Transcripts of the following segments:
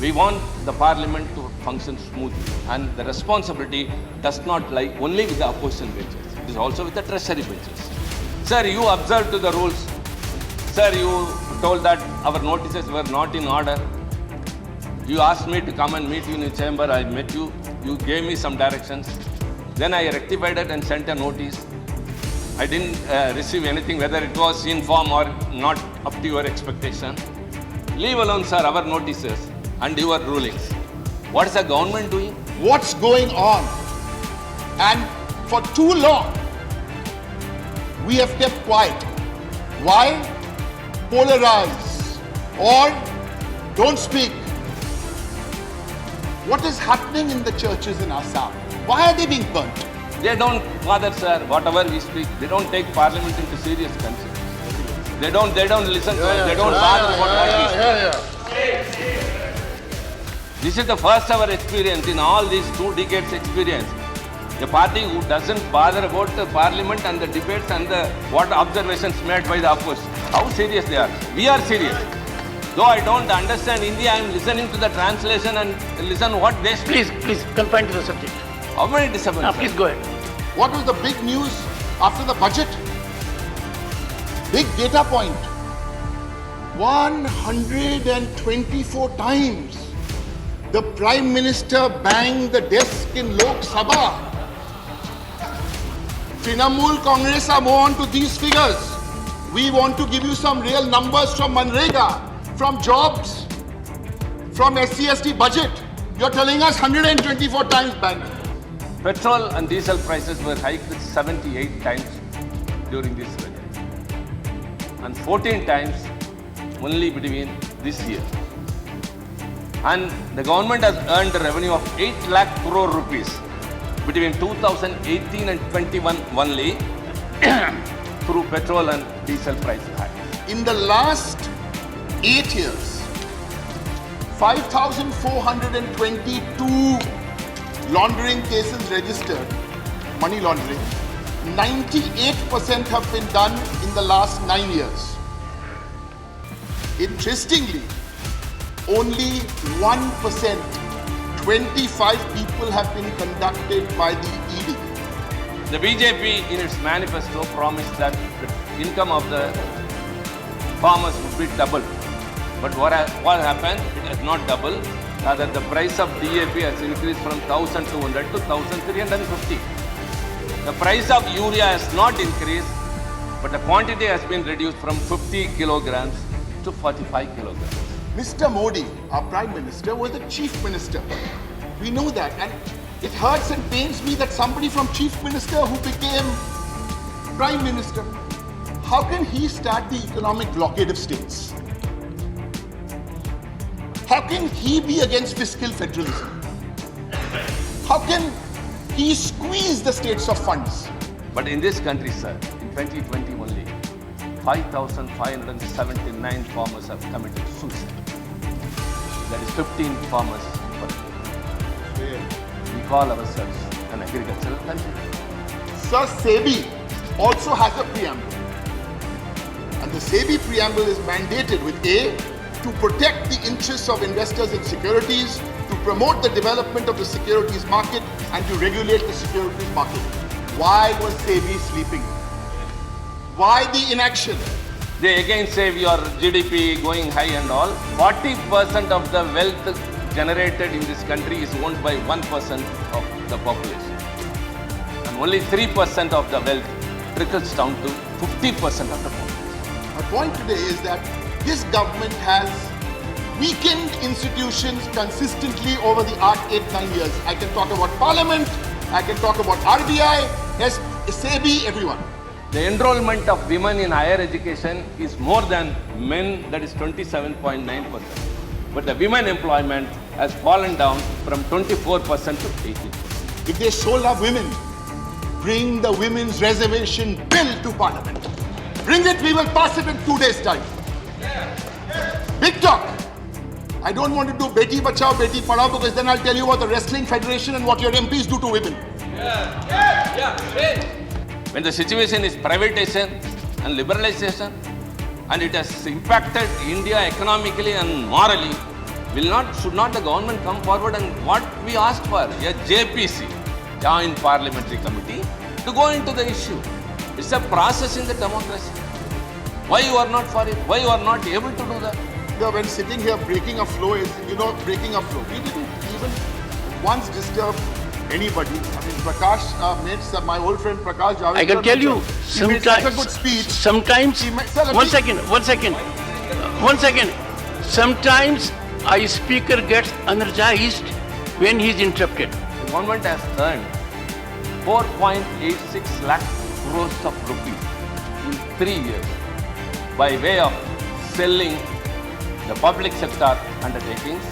We want the parliament to function smoothly, and the responsibility does not lie only with the opposition benches. It is also with the treasury benches. Sir, you observed to the rules. Sir, you told that our notices were not in order. You asked me to come and meet you in the chamber. I met you. You gave me some directions. Then I rectified it and sent a notice. I didn't receive anything, whether it was in form or not up to your expectation. Leave alone, sir, our notices and your rulings. What is the government doing? What's going on? And for too long, we have kept quiet. Why? Polarize or don't speak. What is happening in the churches in Assam? Why are they being burnt? They don't bother, sir. Whatever we speak, they don't take parliament into serious consideration. They don't listen to us. They don't bother what we speak. This is the first ever experience in all these 2 decades experience. A party who doesn't bother about the parliament and the debates and the what observations made by the opposition. How serious they are. We are serious. Though I don't understand Hindi, I am listening to the translation and listen what they speak. Please, confine to the subject. How many disappointments? Please go ahead. What was the big news after the budget? Big data point. 124 times the Prime Minister banged the desk in Lok Sabha. Trinamool Congress are more on to these figures. We want to give you some real numbers from Manrega, from jobs, from SC/ST budget. You're telling us 124 times banged. Petrol and diesel prices were hiked 78 times during this budget. And 14 times only between this year. And the government has earned a revenue of 8 lakh crore rupees between 2018 and 21 only through petrol and diesel price hikes. In the last 8 years, 5,422 laundering cases registered, money laundering. 98% have been done in the last 9 years. Interestingly, only 1%, 25 people have been conducted by the ED. The BJP in its manifesto promised that the income of the farmers would be doubled. But what happened? It has not doubled. Rather, the price of DAP has increased from 1,200 to 1,350. The price of urea has not increased, but the quantity has been reduced from 50 kilograms to 45 kilograms. Mr. Modi, our Prime Minister, was the Chief Minister. We know that. And it hurts and pains me that somebody from Chief Minister who became Prime Minister, how can he start the economic blockade of states? How can he be against fiscal federalism? How can he squeeze the states of funds? But in this country, sir, in 2020 only, 5,579 farmers have committed suicide. That is 15 farmers per year. We call ourselves an agricultural country. Sir, SEBI also has a preamble. And the SEBI preamble is mandated with A, to protect the interests of investors in securities, to promote the development of the securities market, and to regulate the securities market. Why was SEBI sleeping? Why the inaction? They again say your GDP going high and all. 40% of the wealth generated in this country is owned by 1% of the population. And only 3% of the wealth trickles down to 50% of the population. My point today is that this government has weakened institutions consistently over the last 8-9 years. I can talk about Parliament, I can talk about RBI, SEBI, everyone. The enrollment of women in higher education is more than men, that is 27.9%. But the women employment has fallen down from 24% to 18%. If they so love women, bring the women's reservation bill to Parliament. Bring it, we will pass it in 2 days' time. Big talk. I don't want to do Beti Bachao, Beti Padhao, because then I'll tell you about the Wrestling Federation and what your MPs do to women. When the situation is privatization and liberalization, and it has impacted India economically and morally, should not the government come forward and what we asked for, a JPC, Joint Parliamentary Committee, to go into the issue. It's a process in the democracy. Why you are not for it? Why you are not able to do that? When sitting here, breaking a flow is, breaking a flow. We didn't even once disturb anybody. I mean, Prakash made my old friend Prakash Javadekar. I can tell you, he made such a good speech. Sometimes, Sir, one second. Sometimes a speaker gets energized when he is interrupted. The government has earned 4.86 lakh crores of rupees in 3 years by way of selling the public sector undertakings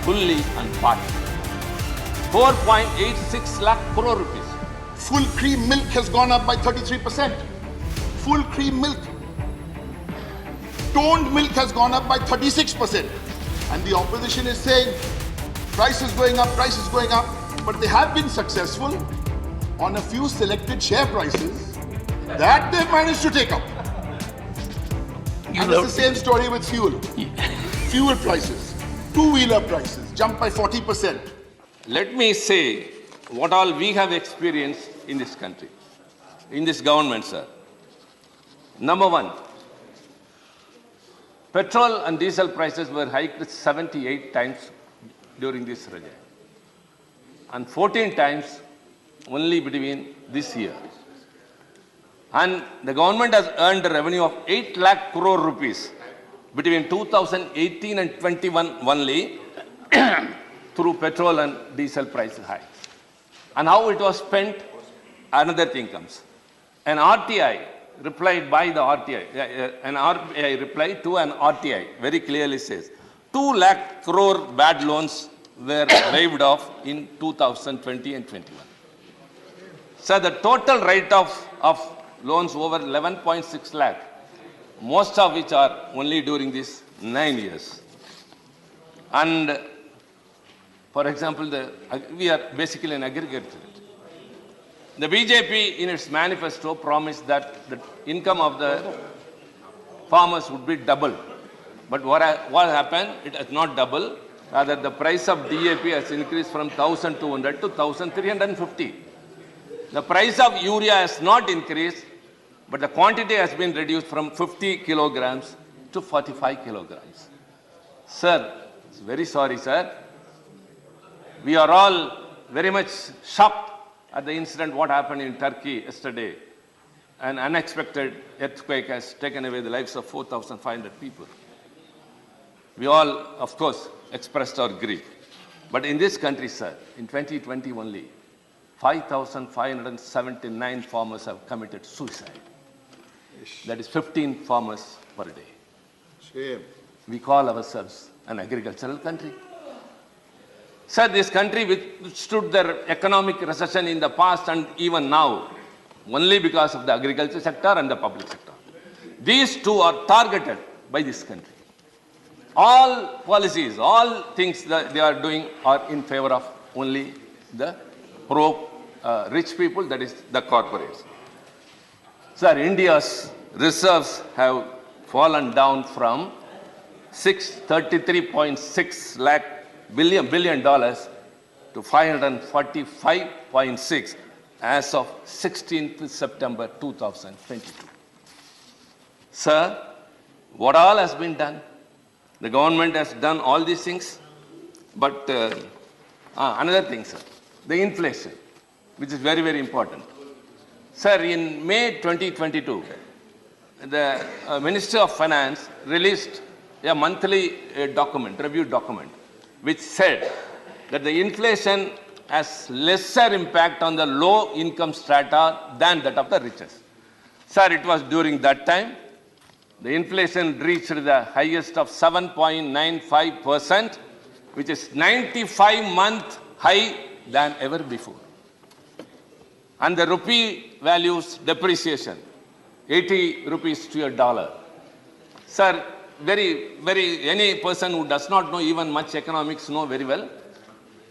fully and partly. 4.86 lakh crore rupees. Full cream milk has gone up by 33%. Full cream milk. Toned milk has gone up by 36%. And the opposition is saying, price is going up, price is going up. But they have been successful on a few selected share prices that they've managed to take up. And it's the same story with fuel. Fuel prices, two-wheeler prices jumped by 40%. Let me say what all we have experienced in this country, in this government, sir. Number one, petrol and diesel prices were hiked 78 times during this regime and 14 times only between this year. And the government has earned a revenue of 8 lakh crore rupees between 2018 and 21 only through petrol and diesel price hikes. And how it was spent, another thing comes. An RTI replied by the RTI, an RBI replied to an RTI very clearly says 2 lakh crore bad loans were waived off in 2020 and 21. So the total write-off of loans over 11.6 lakh, most of which are only during these 9 years. And for example, we are basically an aggregator. The BJP in its manifesto promised that the income of the farmers would be double. But what happened? It has not doubled. Rather, the price of DAP has increased from 1,200 to 1,350. The price of urea has not increased, but the quantity has been reduced from 50 kilograms to 45 kilograms. Sir, very sorry, sir. We are all very much shocked at the incident what happened in Turkey yesterday. An unexpected earthquake has taken away the lives of 4,500 people. We all, of course, expressed our grief. But in this country, sir, in 2020 only, 5,579 farmers have committed suicide. That is 15 farmers per day. Shame. We call ourselves an agricultural country. Sir, this country withstood their economic recession in the past and even now, only because of the agriculture sector and the public sector. These two are targeted by this country. All policies, all things that they are doing are in favor of only the rich people, that is the corporates. Sir, India's reserves have fallen down from $633.6 billion to 545.6 as of 16th September 2022. Sir, what all has been done? The government has done all these things, but another thing, sir, the inflation, which is very, very important. Sir, in May 2022, the Minister of Finance released a monthly review document, which said that the inflation has lesser impact on the low income strata than that of the richest. Sir, it was during that time, the inflation reached the highest of 7.95%, which is 95-month high than ever before. And the rupee values depreciation, 80 rupees to a dollar. Sir, any person who does not know even much economics know very well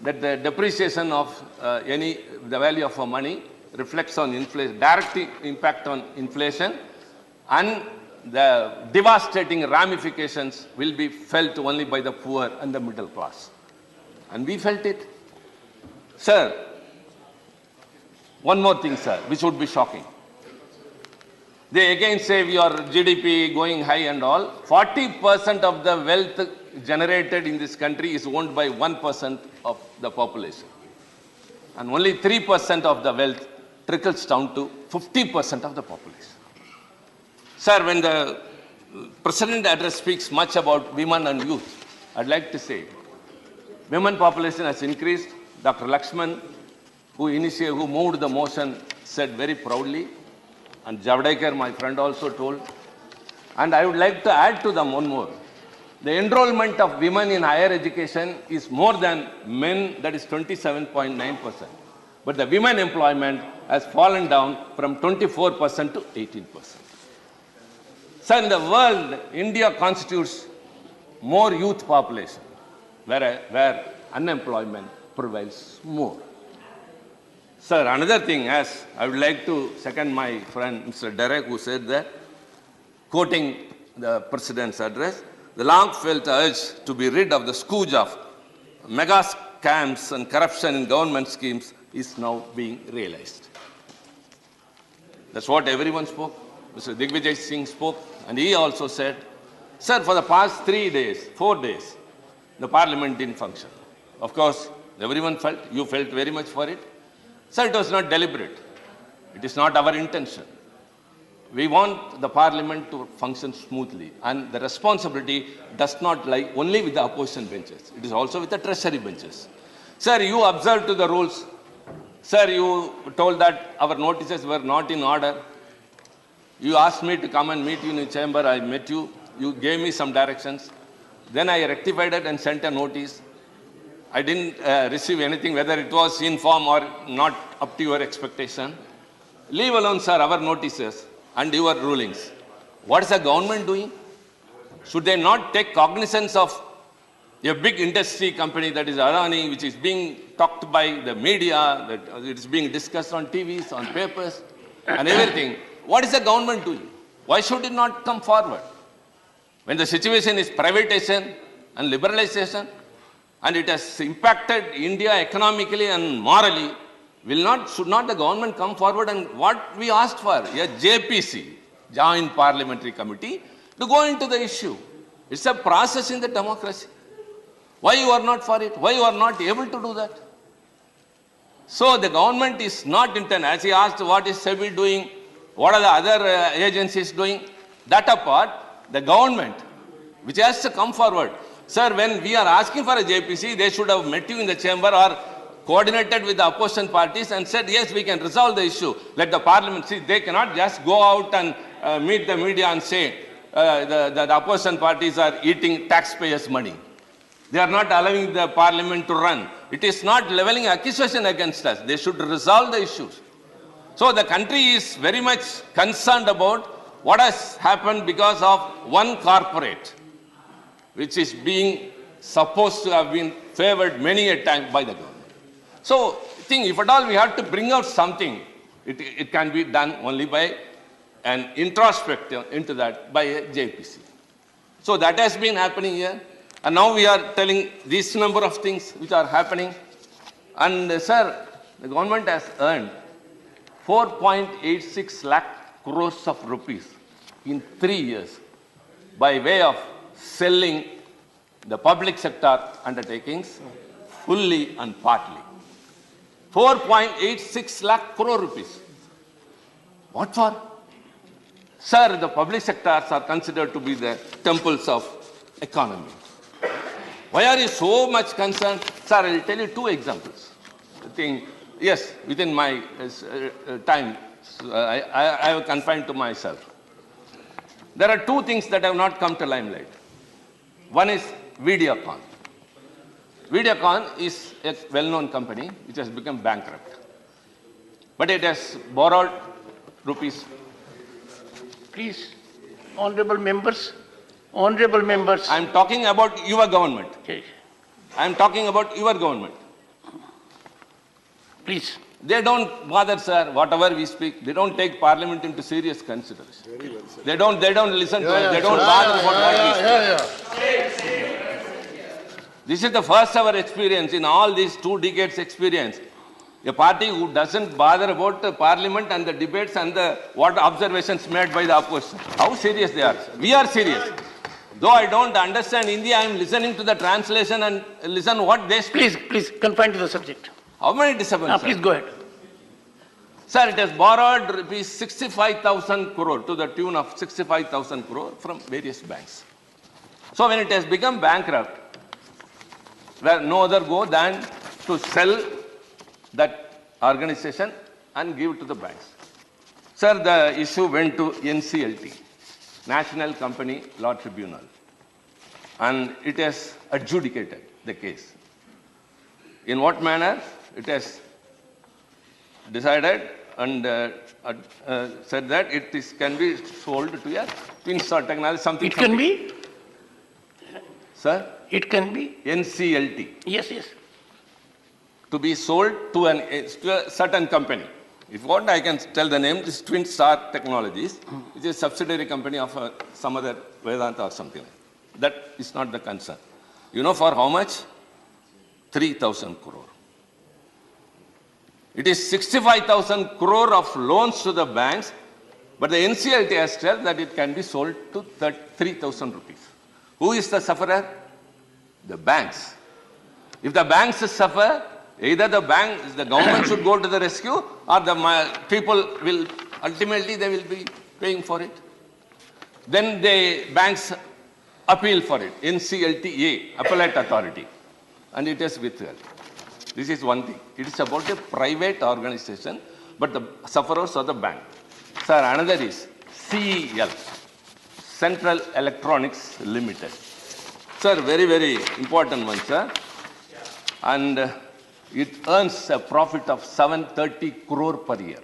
that the depreciation of the value of money reflects on inflation, direct impact on inflation, and the devastating ramifications will be felt only by the poor and the middle class. And we felt it. Sir, one more thing, sir, which would be shocking. They again say your GDP going high and all. 40% of the wealth generated in this country is owned by 1% of the population. And only 3% of the wealth trickles down to 50% of the population. Sir, when the President address speaks much about women and youth, I'd like to say, women population has increased. Dr. Lakshman, who moved the motion, said very proudly, and Javadekar, my friend, also told. And I would like to add to them one more. The enrollment of women in higher education is more than men, that is 27.9%. But the women employment has fallen down from 24% to 18%. So in the world, India constitutes more youth population, where unemployment prevails more. Sir, another thing, as I would like to second my friend Mr. Derek, who said that, quoting the President's address, the long-felt urge to be rid of the scourge of mega scams and corruption in government schemes is now being realized. That's what everyone spoke. Mr. Digvijay Singh spoke, and he also said, sir, for the past 4 days, the parliament didn't function. Of course, everyone felt, you felt very much for it. Sir, it was not deliberate. It is not our intention. We want the parliament to function smoothly, and the responsibility does not lie only with the opposition benches. It is also with the treasury benches. Sir, you observed to the rules. Sir, you told that our notices were not in order. You asked me to come and meet you in the chamber. I met you. You gave me some directions. Then I rectified it and sent a notice. I didn't receive anything, whether it was in form or not up to your expectation. Leave alone, sir, our notices and your rulings. What is the government doing? Should they not take cognizance of a big industry company, that is Adani, which is being talked by the media, that it is being discussed on TVs, on papers, and everything? What is the government doing? Why should it not come forward? When the situation is privatization and liberalization, and it has impacted India economically and morally, should not the government come forward? And what we asked for, a JPC, Joint Parliamentary Committee, to go into the issue. It's a process in the democracy. Why you are not for it? Why you are not able to do that? So the government is not intent. As he asked, what is SEBI doing? What are the other agencies doing? That apart, the government, which has to come forward. Sir, when we are asking for a JPC, they should have met you in the chamber or coordinated with the opposition parties and said, yes, we can resolve the issue. Let the parliament see. They cannot just go out and meet the media and say the opposition parties are eating taxpayers' money. They are not allowing the parliament to run. It is not leveling accusation against us. They should resolve the issues. So the country is very much concerned about what has happened because of one corporate, which is being supposed to have been favored many a time by the government. So I think if at all we have to bring out something, it can be done only by an introspective into that by a JPC. So that has been happening here. And now we are telling this number of things which are happening. And sir, the government has earned 4.86 lakh crores of rupees in 3 years by way of selling the public sector undertakings fully and partly. 4.86 lakh crore rupees. What for? Sir, the public sectors are considered to be the temples of economy. Why are you so much concerned? Sir, I will tell you 2 examples. I think, yes, within my time, I have confined to myself. There are 2 things that have not come to limelight. One is Videocon. Videocon is a well-known company which has become bankrupt. But it has borrowed rupees. Please, honorable members. Honorable members. I am talking about your government. Okay. I am talking about your government. Please. They don't bother, sir, whatever we speak. They don't take parliament into serious consideration. Very well said. They don't listen to us. They don't bother about what we speak. This is the first ever experience in all these 2 decades experience. A party who doesn't bother about the parliament and the debates and the what observations made by the opposition. How serious they are. We are serious. Though I don't understand Hindi, I am listening to the translation and listen what they speak. Please confine to the subject. How many disturbances? Please go ahead. Sir, it has borrowed rupees 65,000 crore to the tune of 65,000 crore from various banks. So when it has become bankrupt, where no other go than to sell that organization and give it to the banks. Sir, the issue went to NCLT, National Company Law Tribunal, and it has adjudicated the case. In what manner? It has decided and said that can be sold to a twin star technology, something. It can be? Sir? It can be? NCLT. Yes. To be sold to a certain company. If you want, I can tell the name. This Twin Star Technologies, which is a subsidiary company of some other Vedanta or something. That is not the concern. You know for how much? 3,000 crore. It is 65,000 crore of loans to the banks, but the NCLT has said that it can be sold to 3,000 rupees. Who is the sufferer? The banks. If the banks suffer, either the government should go to the rescue, or the people will, ultimately they will be paying for it. Then the banks appeal for it, NCLTA, Appellate Authority, and it is withheld. This is one thing. It is about a private organization, but the sufferers are the bank. Sir, another is CEL, Central Electronics Limited. Sir, very, very important one, sir. And it earns a profit of 730 crore per year.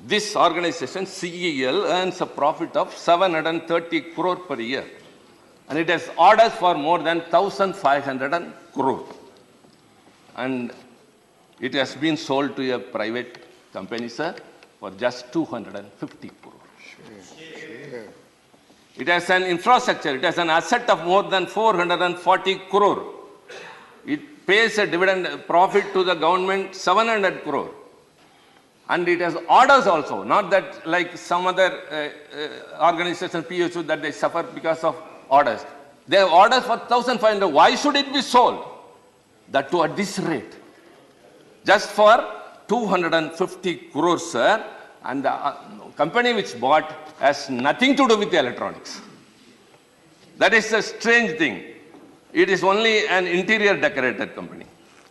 This organization, CEL, earns a profit of 730 crore per year. And it has orders for more than 1,500 crore. And it has been sold to a private company, sir, for just 250 crore. Sure. It has an infrastructure, it has an asset of more than 440 crore. It pays a dividend profit to the government 700 crore. And it has orders also, not that like some other organizations, PSU, that they suffer because of orders. They have orders for 1,500. Why should it be sold? That too at this rate. Just for 250 crores, sir. And the company which bought has nothing to do with the electronics. That is a strange thing. It is only an interior decorator company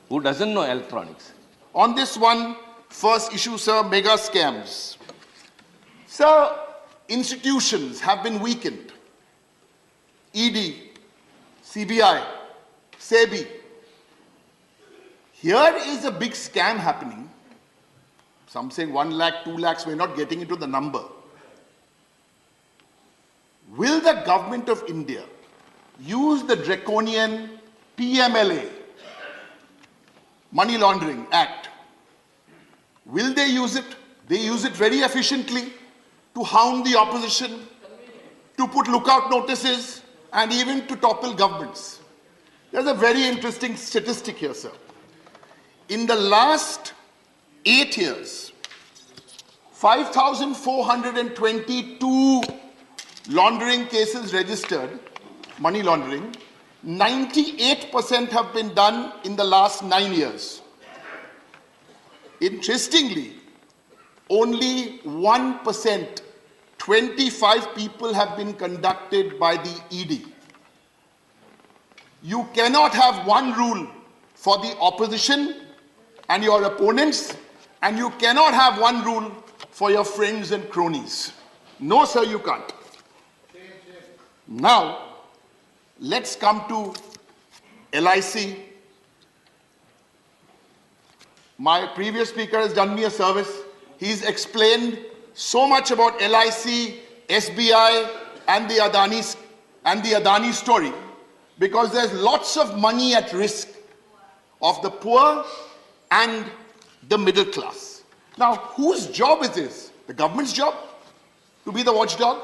who doesn't know electronics. On this one, first issue, sir, mega scams. Sir, institutions have been weakened. ED, CBI, SEBI. Here is a big scam happening. Some saying 1 lakh, 2 lakhs, we're not getting into the number. Will the government of India use the draconian PMLA, Money Laundering Act? Will they use it? They use it very efficiently to hound the opposition, to put lookout notices, and even to topple governments. There's a very interesting statistic here, sir. In the last 8 years, 5,422 laundering cases registered, money laundering, 98% have been done in the last 9 years. Interestingly, only 1%, 25 people have been conducted by the ED. You cannot have one rule for the opposition and your opponents, and you cannot have one rule for your friends and cronies. No, sir, you can't. Now, let's come to LIC. My previous speaker has done me a service. He's explained so much about LIC, SBI, and the Adani story, because there's lots of money at risk of the poor and the middle class. Now, whose job is this? The government's job to be the watchdog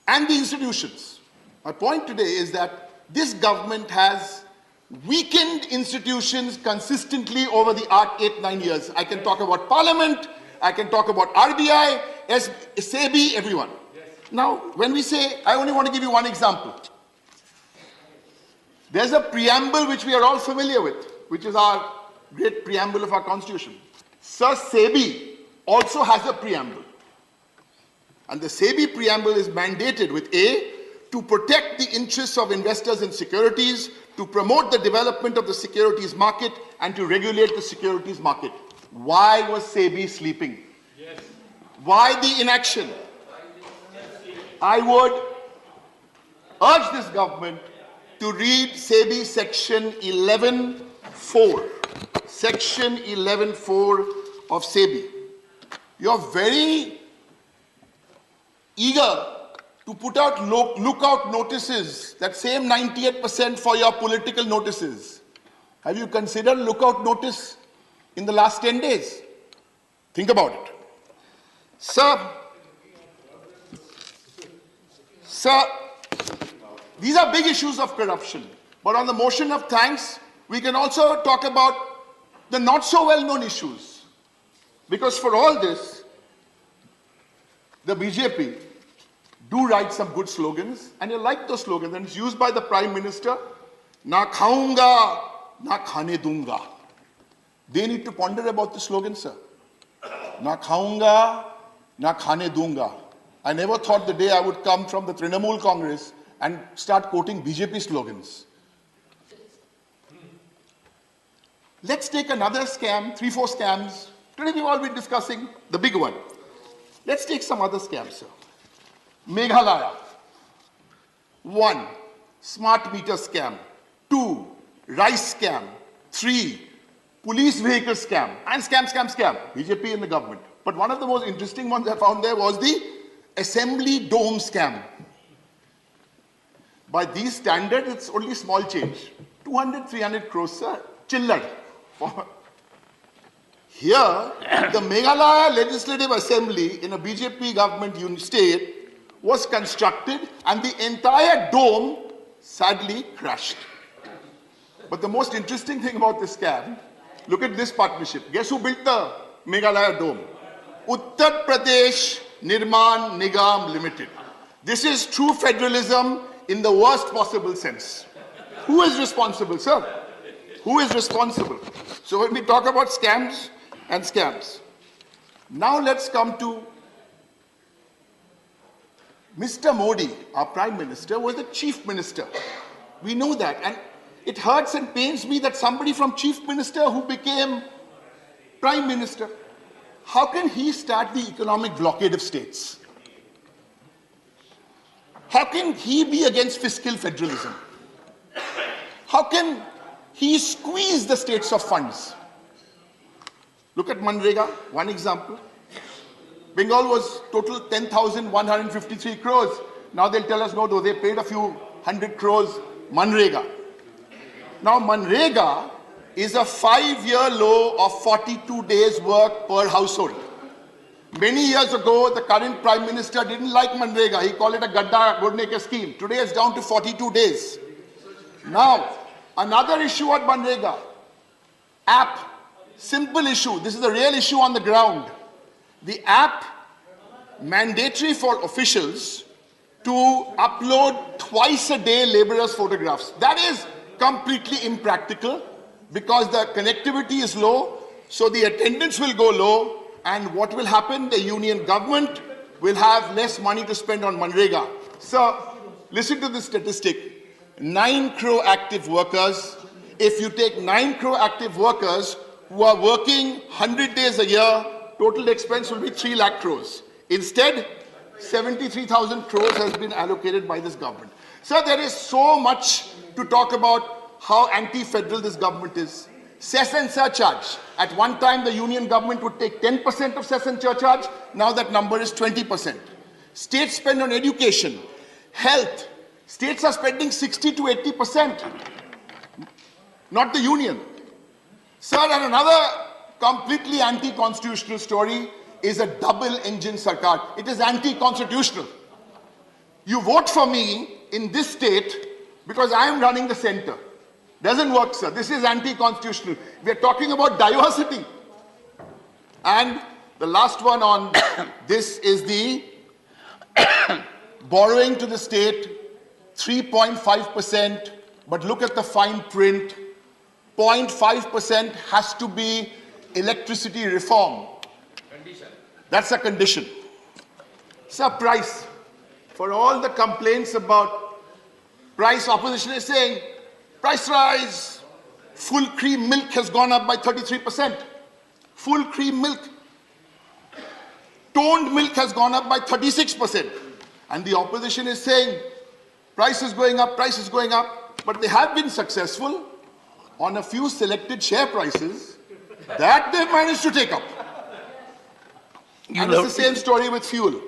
and the institutions. My point today is that this government has weakened institutions consistently over the 8-9 years. I can talk about Parliament, I can talk about RBI, SEBI, everyone. Now, when we say, I only want to give you one example. There's a preamble which we are all familiar with, which is our great preamble of our constitution. Sir, SEBI also has a preamble. And the SEBI preamble is mandated with A, to protect the interests of investors in securities, to promote the development of the securities market, and to regulate the securities market. Why was SEBI sleeping? Yes. Why the inaction? I would urge this government to read SEBI section 11.4. Section 11.4 of SEBI. You're very eager to put out lookout notices, that same 98% for your political notices. Have you considered lookout notice in the last 10 days? Think about it. Sir, these are big issues of corruption. But on the motion of thanks, we can also talk about the not so well-known issues. Because for all this, the BJP do write some good slogans, and you like those slogans, and it's used by the Prime Minister, na khaunga, na khane dunga. They need to ponder about the slogan, sir. Na khaunga, na khane dunga. I never thought the day I would come from the Trinamool Congress and start quoting BJP slogans. Let's take another scam, 3-4 scams. Today we've all been discussing the big one. Let's take some other scams, sir. Meghalaya. 1. Smart meter scam. 2. Rice scam. 3. Police vehicle scam. And scam. BJP in the government. But one of the most interesting ones I found there was the Assembly Dome scam. By these standards, it's only small change. 200, 300 crores, sir. Chillar. Here, the Meghalaya Legislative Assembly in a BJP government state was constructed and the entire dome sadly crashed. But the most interesting thing about this scam, look at this partnership. Guess who built the Meghalaya dome? Uttar Pradesh Nirman Nigam Limited. This is true federalism in the worst possible sense. Who is responsible, sir? Who is responsible? So when we talk about scams and scams, now let's come to Mr. Modi, our Prime Minister, was the Chief Minister. We know that. And it hurts and pains me that somebody from Chief Minister who became Prime Minister, how can he start the economic blockade of states? How can he be against fiscal federalism? How can he squeeze the states of funds? Look at Manrega, one example. Bengal was total 10,153 crores. Now they'll tell us, no, though, they paid a few hundred crores Manrega. Now Manrega is a 5-year low of 42 days work per household. Many years ago, the current Prime Minister didn't like Manrega. He called it a Gadda Godneke scheme. Today it's down to 42 days. Now, another issue at Manrega. App. Simple issue. This is a real issue on the ground. The app mandatory for officials to upload twice a day laborers' photographs. That is completely impractical because the connectivity is low, so the attendance will go low, and what will happen? The union government will have less money to spend on Manrega. So, listen to this statistic. 9 crore active workers. If you take 9 crore active workers who are working 100 days a year, total expense will be 3 lakh crores. Instead, 73,000 crores has been allocated by this government. So there is so much to talk about how anti-federal this government is. Cess and surcharge. At one time, the union government would take 10% of cess and surcharge. Now that number is 20%. State spend on education, health. States are spending 60 to 80%. Not the union. Sir, and another completely anti-constitutional story is a double-engine sarkar. It is anti-constitutional. You vote for me in this state because I am running the center. Doesn't work, sir. This is anti-constitutional. We are talking about diversity. And the last one on this is the borrowing to the state, 3.5%, but look at the fine print. 0.5% has to be electricity reform. Condition. That's a condition. Sir, price. For all the complaints about price, opposition is saying, price rise. Full cream milk has gone up by 33%. Full cream milk. Toned milk has gone up by 36%. And the opposition is saying, price is going up, price is going up. But they have been successful on a few selected share prices that they managed to take up. And it's the same story with fuel.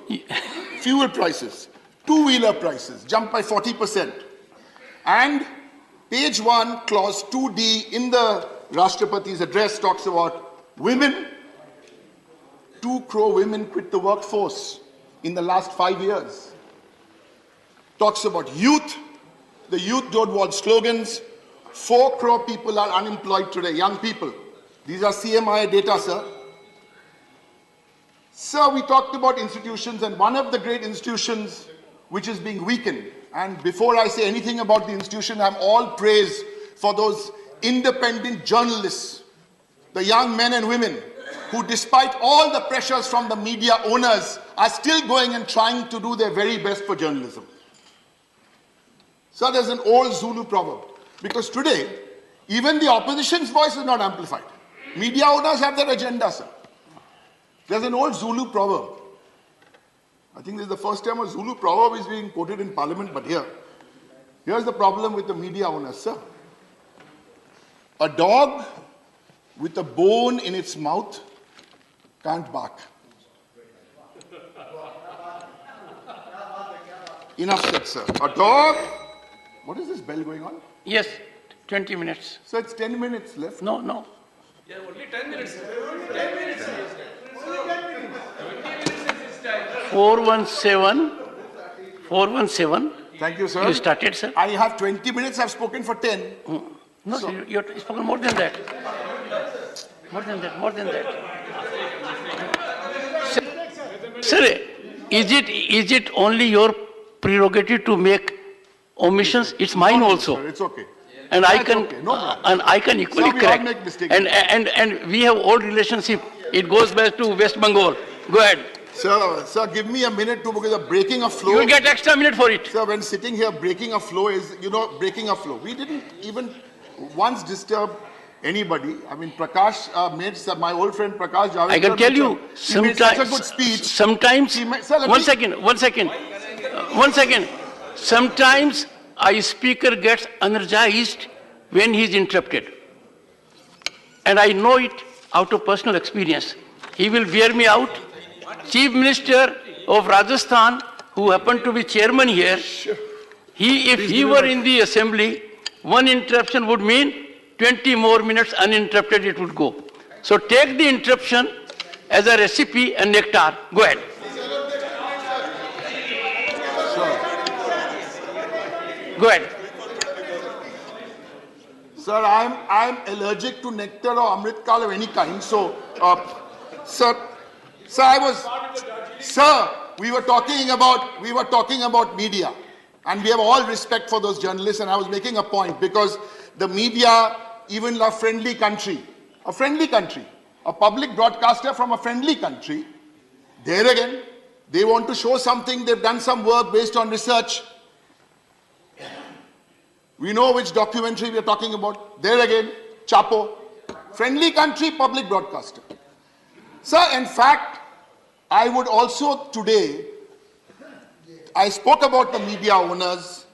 Fuel prices, two-wheeler prices jumped by 40%. And page 1, clause 2D in the Rashtrapati's address talks about women. 2 crore women quit the workforce in the last 5 years. Talks about youth. The youth don't want slogans. 4 crore people are unemployed today, young people. These are CMI data, sir. Sir, we talked about institutions, and one of the great institutions which is being weakened. And before I say anything about the institution, I'm all praise for those independent journalists, the young men and women who, despite all the pressures from the media owners, are still going and trying to do their very best for journalism. So there's an old Zulu proverb, because today, even the opposition's voice is not amplified. Media owners have their agenda, sir. There's an old Zulu proverb. I think this is the first time a Zulu proverb is being quoted in parliament, but here's the problem with the media owners, sir. A dog with a bone in its mouth can't bark. Enough said, sir. A dog. What is this bell going on? Yes, 20 minutes. So it's 10 minutes left. No, no. Yeah, only 10 minutes. 10 minutes. 417. Thank you, sir. You started, sir. I have 20 minutes. I've spoken for 10. No, so, you've spoken more than that. More than that, more than that. Sir, is it only your prerogative to make omissions? It's mine also. Sir, it's okay. And That's I can okay. No problem. and I can equally Sir, we correct. all make mistakes. And we have old relationship. It goes back to West Bengal. Go ahead. Sir, give me a minute to, because of breaking a flow. You will get extra minute for it. Sir, when sitting here, breaking a flow is, breaking a flow. We didn't even once disturb anybody. I mean, Prakash made, my old friend Prakash Javadekar. I can tell you, he made such a good speech. Sometimes, Sir, one second. Sometimes a speaker gets energized when he is interrupted. And I know it out of personal experience. He will wear me out. Chief Minister of Rajasthan, who happened to be chairman here, if he were in the assembly, one interruption would mean 20 more minutes uninterrupted it would go. So take the interruption as a recipe and nectar. Go ahead. Go ahead. Sir, I'm allergic to nectar or amritkal of any kind. So, sir, we were talking about media, and we have all respect for those journalists. And I was making a point, because the media, even a friendly country, a public broadcaster from a friendly country, there again, they want to show something. They've done some work based on research. We know which documentary we are talking about. There again, Chapo. Friendly country, public broadcaster. Sir, in fact, I would also today, I spoke about the media owners.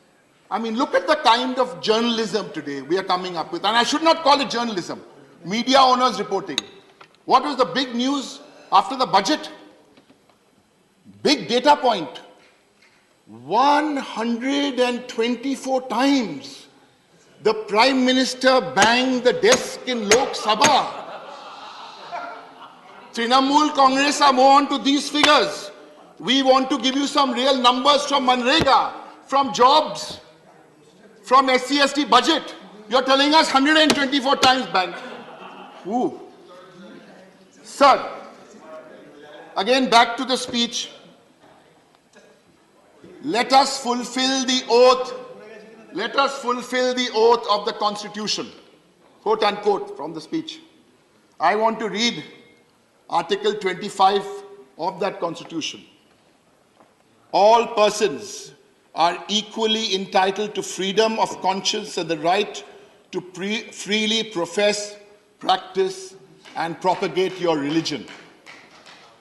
I mean, look at the kind of journalism today we are coming up with. And I should not call it journalism. Media owners reporting. What was the big news after the budget? Big data point. 124 times the Prime Minister banged the desk in Lok Sabha. Trinamool Congress are more on to these figures. We want to give you some real numbers from Manrega, from jobs, from SC/ST budget. You're telling us 124 times bank. Ooh. Sir, again back to the speech. Let us fulfill the oath. Let us fulfill the oath of the Constitution. Quote unquote from the speech. I want to read Article 25 of that Constitution. All persons are equally entitled to freedom of conscience and the right to freely profess, practice, and propagate your religion.